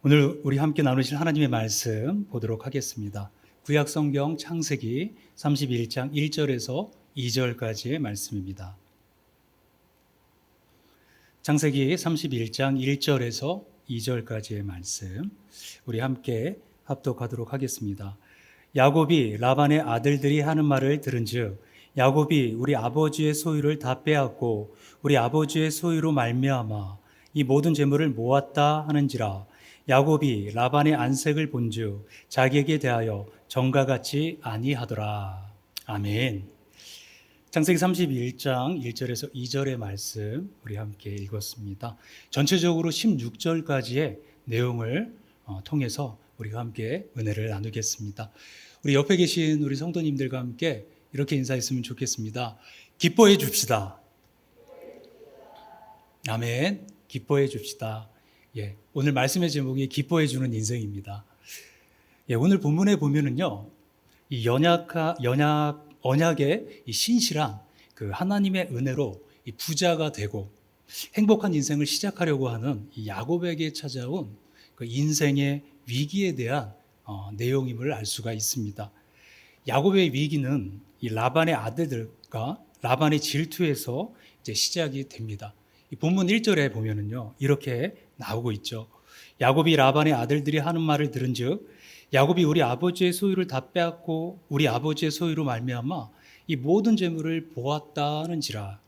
오늘 우리 함께 나누실 하나님의 말씀 보도록 하겠습니다. 구약 성경 창세기 31장 1절에서 2절까지의 말씀입니다. 창세기 31장 1절에서 2절까지의 말씀 우리 함께 합독하도록 하겠습니다. 야곱이 라반의 아들들이 하는 말을 들은즉 야곱이 우리 아버지의 소유를 다 빼앗고 우리 아버지의 소유로 말미암아 이 모든 재물을 모았다 하는지라. 야곱이 라반의 안색을 본즉 자기에게 대하여 전과 같지 아니하더라. 아멘. 창세기 31장 1절에서 2절의 말씀 우리 함께 읽었습니다. 전체적으로 16절까지의 내용을 통해서 우리가 함께 은혜를 나누겠습니다. 우리 옆에 계신 우리 성도님들과 함께 이렇게 인사했으면 좋겠습니다. 기뻐해 줍시다. 아멘. 기뻐해 줍시다. 오늘 말씀의 제목이 기뻐해 주는 인생입니다. 오늘 본문에 보면은요, 이 언약의 이 신실한 그 하나님의 은혜로 이 부자가 되고 행복한 인생을 시작하려고 하는 이 야곱에게 찾아온 그 인생의 위기에 대한 내용임을 알 수가 있습니다. 야곱의 위기는 이 라반의 아들들과 라반의 질투에서 이제 시작이 됩니다. 이 본문 1절에 보면은요, 이렇게 나오고 있죠. 야곱이 라반의 아들들이 하는 말을 들은즉 야곱이 우리 아버지의 소유를 다 빼앗고 우리 아버지의 소유로 말미암아 이 모든 재물을 보았다는지라.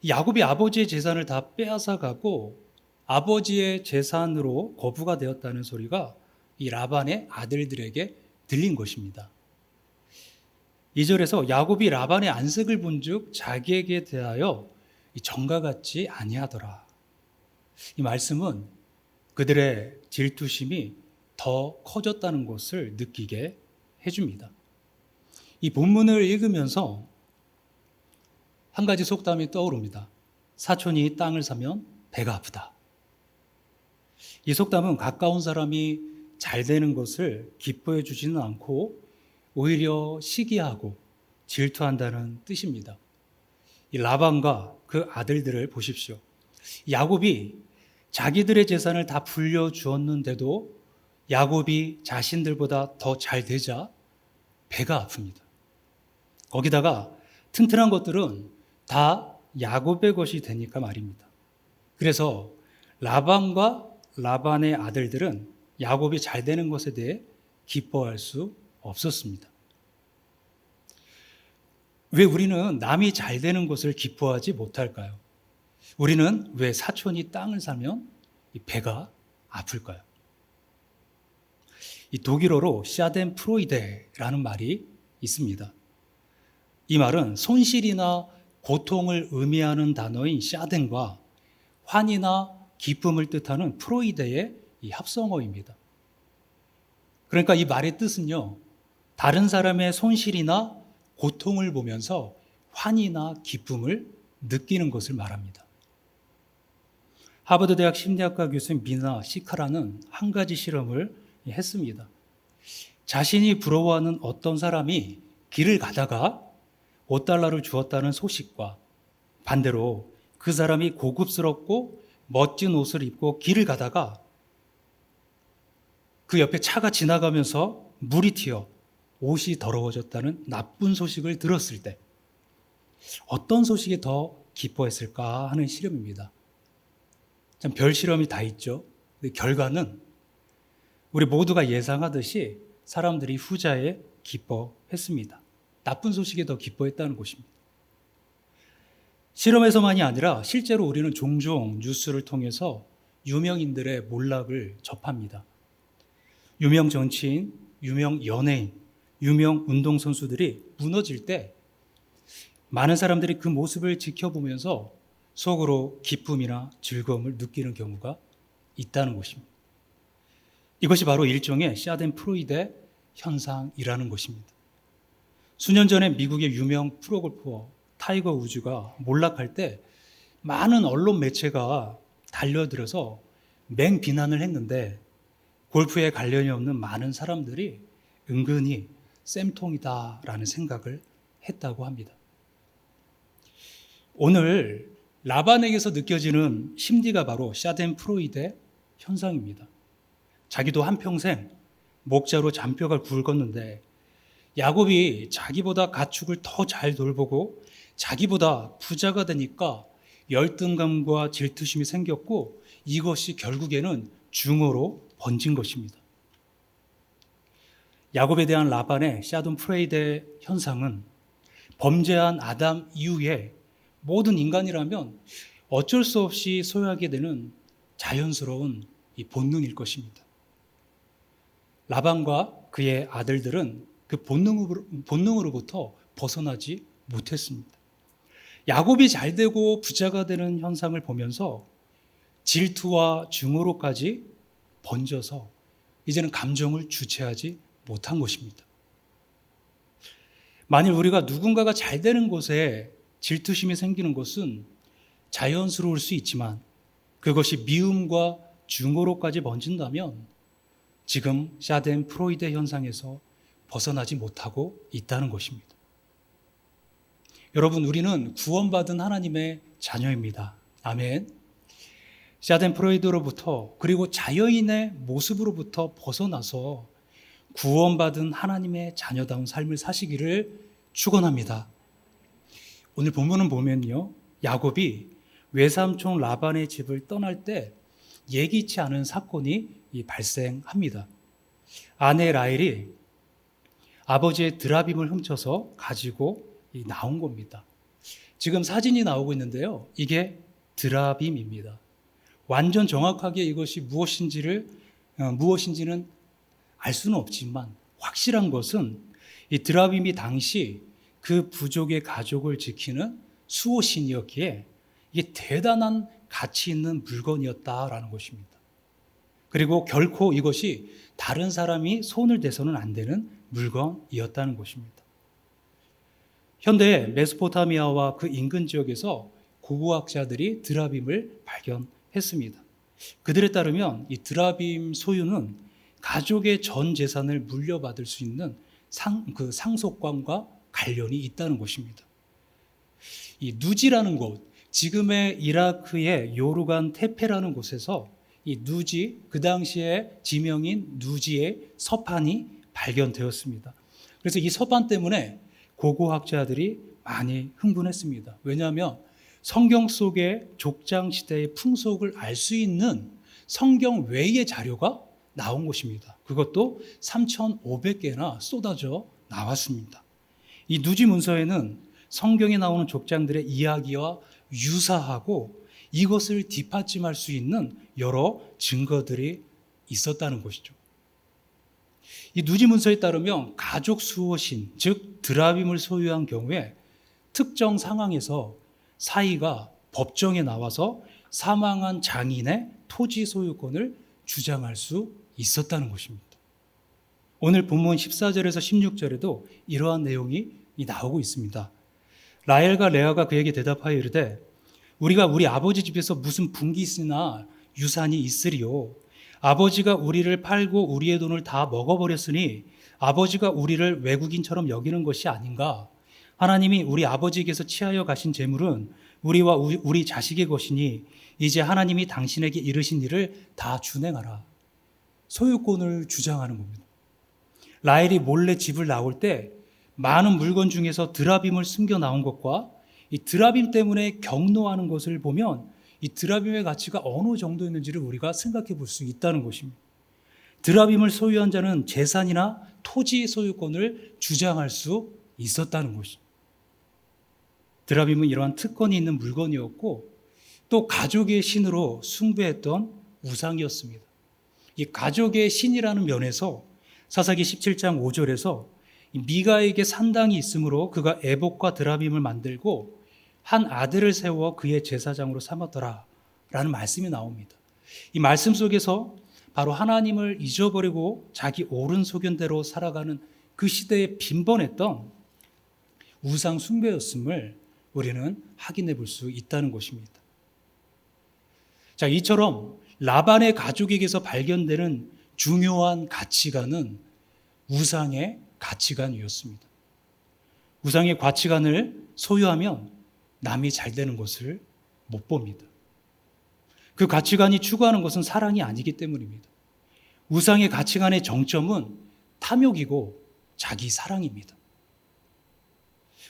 야곱이 아버지의 재산을 다 빼앗아 가고 아버지의 재산으로 거부가 되었다는 소리가 이 라반의 아들들에게 들린 것입니다. 2절에서 야곱이 라반의 안색을 본즉 자기에게 대하여 전과 같지 아니하더라. 이 말씀은 그들의 질투심이 더 커졌다는 것을 느끼게 해줍니다. 이 본문을 읽으면서 한 가지 속담이 떠오릅니다. 사촌이 땅을 사면 배가 아프다. 이 속담은 가까운 사람이 잘 되는 것을 기뻐해 주지는 않고 오히려 시기하고 질투한다는 뜻입니다. 이 라반과 그 아들들을 보십시오. 야곱이 자기들의 재산을 다 불려주었는데도 야곱이 자신들보다 더 잘 되자 배가 아픕니다. 거기다가 튼튼한 것들은 다 야곱의 것이 되니까 말입니다. 그래서 라반과 라반의 아들들은 야곱이 잘 되는 것에 대해 기뻐할 수 없었습니다. 왜 우리는 남이 잘 되는 것을 기뻐하지 못할까요? 우리는 왜 사촌이 땅을 사면 배가 아플까요? 이 독일어로 샤덴프로이데라는 말이 있습니다. 이 말은 손실이나 고통을 의미하는 단어인 샤덴과 환희나 기쁨을 뜻하는 프로이데의 이 합성어입니다. 그러니까 이 말의 뜻은요, 다른 사람의 손실이나 고통을 보면서 환희나 기쁨을 느끼는 것을 말합니다. 하버드 대학 심리학과 교수인 미나 시카라는 한 가지 실험을 했습니다. 자신이 부러워하는 어떤 사람이 길을 가다가 $5를 주었다는 소식과 반대로 그 사람이 고급스럽고 멋진 옷을 입고 길을 가다가 그 옆에 차가 지나가면서 물이 튀어 옷이 더러워졌다는 나쁜 소식을 들었을 때 어떤 소식이 더 기뻐했을까 하는 실험입니다. 참 별 실험이 다 있죠. 근데 결과는 우리 모두가 예상하듯이 사람들이 후자에 기뻐했습니다. 나쁜 소식에 더 기뻐했다는 것입니다. 실험에서만이 아니라 실제로 우리는 종종 뉴스를 통해서 유명인들의 몰락을 접합니다. 유명 정치인, 유명 연예인, 유명 운동선수들이 무너질 때 많은 사람들이 그 모습을 지켜보면서 속으로 기쁨이나 즐거움을 느끼는 경우가 있다는 것입니다. 이것이 바로 일종의 샤덴프로이데 현상이라는 것입니다. 수년 전에 미국의 유명 프로골퍼 타이거 우즈가 몰락할 때 많은 언론 매체가 달려들어서 맹비난을 했는데 골프에 관련이 없는 많은 사람들이 은근히 쌤통이다라는 생각을 했다고 합니다. 오늘 라반에게서 느껴지는 심리가 바로 샤덴프로이데 현상입니다. 자기도 한평생 목자로 잔뼈가 굵었는데 야곱이 자기보다 가축을 더 잘 돌보고 자기보다 부자가 되니까 열등감과 질투심이 생겼고 이것이 결국에는 증오로 번진 것입니다. 야곱에 대한 라반의 샤돈프레이드 현상은 범죄한 아담 이후에 모든 인간이라면 어쩔 수 없이 소유하게 되는 자연스러운 이 본능일 것입니다. 라반과 그의 아들들은 그 본능으로부터 벗어나지 못했습니다. 야곱이 잘 되고 부자가 되는 현상을 보면서 질투와 증오로까지 번져서 이제는 감정을 주체하지 못한 것입니다. 만일 우리가 누군가가 잘 되는 곳에 질투심이 생기는 것은 자연스러울 수 있지만 그것이 미움과 증오로까지 번진다면 지금 샤덴프로이드 현상에서 벗어나지 못하고 있다는 것입니다. 여러분, 우리는 구원받은 하나님의 자녀입니다. 아멘. 샤덴프로이드로부터 그리고 자여인의 모습으로부터 벗어나서 구원받은 하나님의 자녀다운 삶을 사시기를 축원합니다. 오늘 본문은 보면요, 야곱이 외삼촌 라반의 집을 떠날 때 예기치 않은 사건이 발생합니다. 아내 라헬이 아버지의 드라빔을 훔쳐서 가지고 나온 겁니다. 지금 사진이 나오고 있는데요, 이게 드라빔입니다. 완전 정확하게 이것이 무엇인지는 알 수는 없지만 확실한 것은 이 드라빔이 당시 그 부족의 가족을 지키는 수호신이었기에 이게 대단한 가치 있는 물건이었다라는 것입니다. 그리고 결코 이것이 다른 사람이 손을 대서는 안 되는 물건이었다는 것입니다. 현대 메소포타미아와 그 인근 지역에서 고고학자들이 드라빔을 발견했습니다. 그들에 따르면 이 드라빔 소유는 가족의 전 재산을 물려받을 수 있는 상속관과 관련이 있다는 것입니다. 이 누지라는 곳, 지금의 이라크의 요르간 테페라는 곳에서 이 누지, 그 당시에 지명인 누지의 서판이 발견되었습니다. 그래서 이 서판 때문에 고고학자들이 많이 흥분했습니다. 왜냐하면 성경 속의 족장 시대의 풍속을 알 수 있는 성경 외의 자료가 나온 것입니다. 그것도 3,500개나 쏟아져 나왔습니다. 이 누지 문서에는 성경에 나오는 족장들의 이야기와 유사하고 이것을 뒷받침할 수 있는 여러 증거들이 있었다는 것이죠. 이 누지 문서에 따르면 가족 수호신, 즉 드라빔을 소유한 경우에 특정 상황에서 사이가 법정에 나와서 사망한 장인의 토지 소유권을 주장할 수 있었다는 것입니다. 오늘 본문 14절에서 16절에도 이러한 내용이 나오고 있습니다. 라헬과 레아가 그에게 대답하여 이르되 우리가 우리 아버지 집에서 무슨 분깃이나 유산이 있으리요. 아버지가 우리를 팔고 우리의 돈을 다 먹어버렸으니 아버지가 우리를 외국인처럼 여기는 것이 아닌가. 하나님이 우리 아버지에게서 취하여 가신 재물은 우리와 우리 자식의 것이니 이제 하나님이 당신에게 이르신 일을 다 준행하라. 소유권을 주장하는 겁니다. 라헬이 몰래 집을 나올 때 많은 물건 중에서 드라빔을 숨겨 나온 것과 이 드라빔 때문에 경노하는 것을 보면 이 드라빔의 가치가 어느 정도였는지를 우리가 생각해 볼 수 있다는 것입니다. 드라빔을 소유한 자는 재산이나 토지 소유권을 주장할 수 있었다는 것입니다. 드라빔은 이러한 특권이 있는 물건이었고 또 가족의 신으로 숭배했던 우상이었습니다. 이 가족의 신이라는 면에서 사사기 17장 5절에서 미가에게 산당이 있으므로 그가 에봇과 드라빔을 만들고 한 아들을 세워 그의 제사장으로 삼았더라 라는 말씀이 나옵니다. 이 말씀 속에서 바로 하나님을 잊어버리고 자기 옳은 소견대로 살아가는 그 시대에 빈번했던 우상 숭배였음을 우리는 확인해 볼 수 있다는 것입니다. 자, 이처럼 라반의 가족에게서 발견되는 중요한 가치관은 우상의 가치관이었습니다. 우상의 가치관을 소유하면 남이 잘 되는 것을 못 봅니다. 그 가치관이 추구하는 것은 사랑이 아니기 때문입니다. 우상의 가치관의 정점은 탐욕이고 자기 사랑입니다.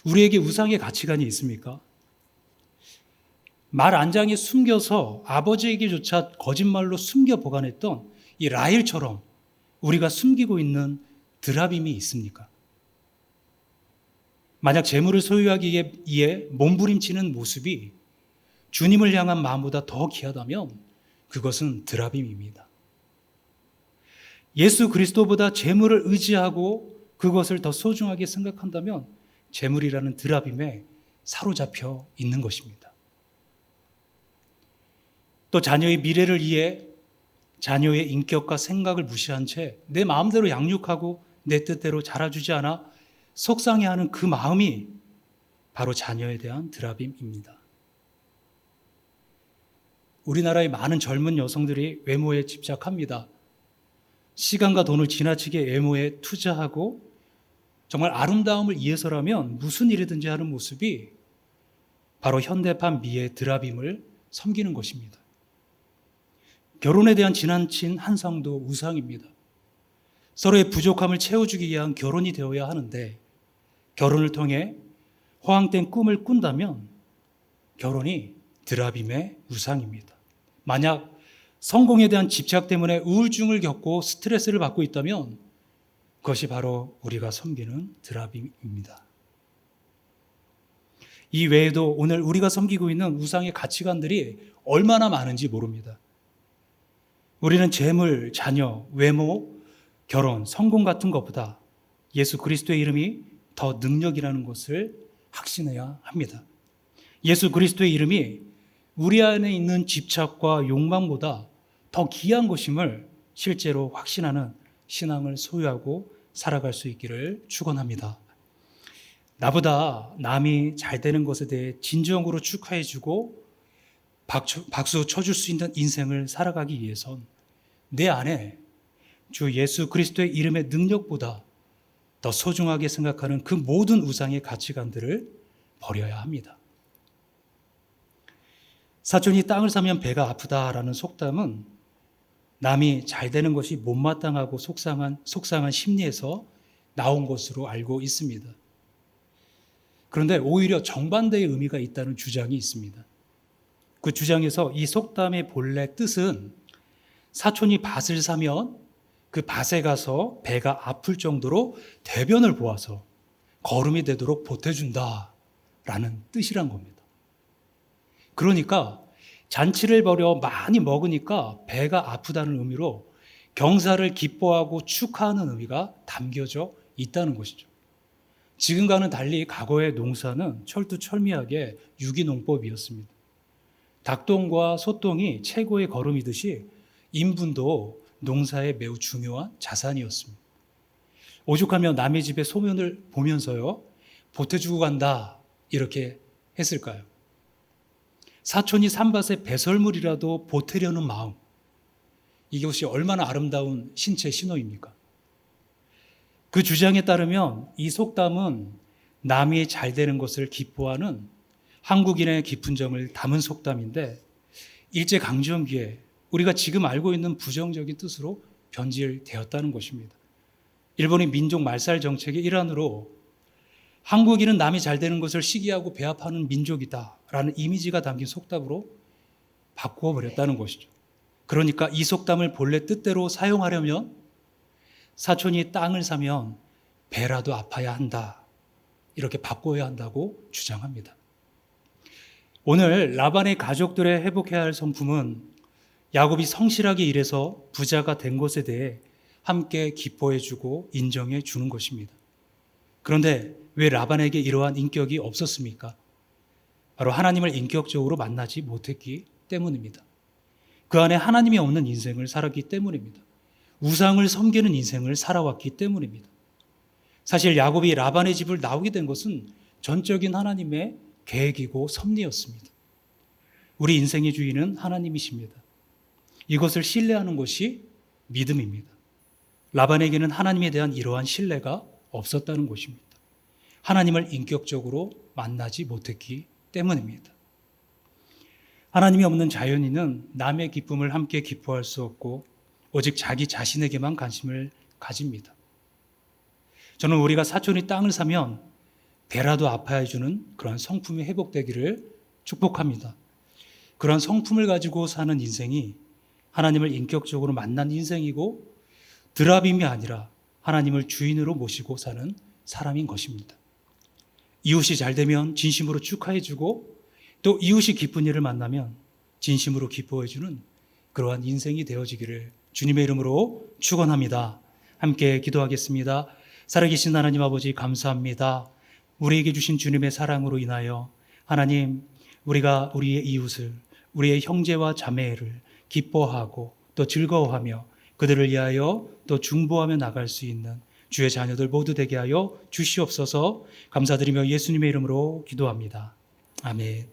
우리에게 우상의 가치관이 있습니까? 말 안장에 숨겨서 아버지에게조차 거짓말로 숨겨 보관했던 이 라헬처럼 우리가 숨기고 있는 드라빔이 있습니까? 만약 재물을 소유하기 위해 몸부림치는 모습이 주님을 향한 마음보다 더 귀하다면 그것은 드라빔입니다. 예수 그리스도보다 재물을 의지하고 그것을 더 소중하게 생각한다면 재물이라는 드라빔에 사로잡혀 있는 것입니다. 또 자녀의 미래를 위해 자녀의 인격과 생각을 무시한 채 내 마음대로 양육하고 내 뜻대로 자라주지 않아 속상해하는 그 마음이 바로 자녀에 대한 드라빔입니다. 우리나라의 많은 젊은 여성들이 외모에 집착합니다. 시간과 돈을 지나치게 외모에 투자하고 정말 아름다움을 위해서라면 무슨 일이든지 하는 모습이 바로 현대판 미의 드라빔을 섬기는 것입니다. 결혼에 대한 지나친 환상도 우상입니다. 서로의 부족함을 채워주기 위한 결혼이 되어야 하는데 결혼을 통해 허황된 꿈을 꾼다면 결혼이 드라빔의 우상입니다. 만약 성공에 대한 집착 때문에 우울증을 겪고 스트레스를 받고 있다면 그것이 바로 우리가 섬기는 드라빔입니다. 이 외에도 오늘 우리가 섬기고 있는 우상의 가치관들이 얼마나 많은지 모릅니다. 우리는 재물, 자녀, 외모, 결혼, 성공 같은 것보다 예수 그리스도의 이름이 더 능력이라는 것을 확신해야 합니다. 예수 그리스도의 이름이 우리 안에 있는 집착과 욕망보다 더 귀한 것임을 실제로 확신하는 신앙을 소유하고 살아갈 수 있기를 축원합니다. 나보다 남이 잘 되는 것에 대해 진정으로 축하해주고 박수 쳐줄 수 있는 인생을 살아가기 위해선 내 안에 주 예수 그리스도의 이름의 능력보다 더 소중하게 생각하는 그 모든 우상의 가치관들을 버려야 합니다. 사촌이 땅을 사면 배가 아프다라는 속담은 남이 잘 되는 것이 못마땅하고 속상한 심리에서 나온 것으로 알고 있습니다. 그런데 오히려 정반대의 의미가 있다는 주장이 있습니다. 그 주장에서 이 속담의 본래 뜻은 사촌이 밭을 사면 그 밭에 가서 배가 아플 정도로 대변을 보아서 거름이 되도록 보태준다라는 뜻이란 겁니다. 그러니까 잔치를 벌여 많이 먹으니까 배가 아프다는 의미로 경사를 기뻐하고 축하하는 의미가 담겨져 있다는 것이죠. 지금과는 달리 과거의 농사는 철두철미하게 유기농법이었습니다. 닭똥과 소똥이 최고의 거름이듯이 인분도 농사에 매우 중요한 자산이었습니다. 오죽하면 남의 집의 소면을 보면서요, 보태주고 간다 이렇게 했을까요? 사촌이 산밭에 배설물이라도 보태려는 마음, 이것이 얼마나 아름다운 신체 신호입니까? 그 주장에 따르면 이 속담은 남이 잘 되는 것을 기뻐하는 한국인의 깊은 정을 담은 속담인데 일제강점기에 우리가 지금 알고 있는 부정적인 뜻으로 변질되었다는 것입니다. 일본의 민족 말살 정책의 일환으로 한국인은 남이 잘 되는 것을 시기하고 배합하는 민족이다라는 이미지가 담긴 속담으로 바꾸어 버렸다는 것이죠. 그러니까 이 속담을 본래 뜻대로 사용하려면 사촌이 땅을 사면 배라도 아파야 한다. 이렇게 바꿔야 한다고 주장합니다. 오늘 라반의 가족들의 회복해야 할 성품은 야곱이 성실하게 일해서 부자가 된 것에 대해 함께 기뻐해주고 인정해 주는 것입니다. 그런데 왜 라반에게 이러한 인격이 없었습니까? 바로 하나님을 인격적으로 만나지 못했기 때문입니다. 그 안에 하나님이 없는 인생을 살았기 때문입니다. 우상을 섬기는 인생을 살아왔기 때문입니다. 사실 야곱이 라반의 집을 나오게 된 것은 전적인 하나님의 계획이고 섭리였습니다. 우리 인생의 주인은 하나님이십니다. 이것을 신뢰하는 것이 믿음입니다. 라반에게는 하나님에 대한 이러한 신뢰가 없었다는 것입니다. 하나님을 인격적으로 만나지 못했기 때문입니다. 하나님이 없는 자연인은 남의 기쁨을 함께 기뻐할 수 없고 오직 자기 자신에게만 관심을 가집니다. 저는 우리가 사촌이 땅을 사면 배라도 아파해 주는 그런 성품이 회복되기를 축복합니다. 그런 성품을 가지고 사는 인생이 하나님을 인격적으로 만난 인생이고 드라빔이 아니라 하나님을 주인으로 모시고 사는 사람인 것입니다. 이웃이 잘 되면 진심으로 축하해주고 또 이웃이 기쁜 일을 만나면 진심으로 기뻐해주는 그러한 인생이 되어지기를 주님의 이름으로 축원합니다. 함께 기도하겠습니다. 살아계신 하나님 아버지 감사합니다. 우리에게 주신 주님의 사랑으로 인하여 하나님 우리가 우리의 이웃을 우리의 형제와 자매를 기뻐하고 또 즐거워하며 그들을 위하여 또 중보하며 나갈 수 있는 주의 자녀들 모두 되게 하여 주시옵소서. 감사드리며 예수님의 이름으로 기도합니다. 아멘.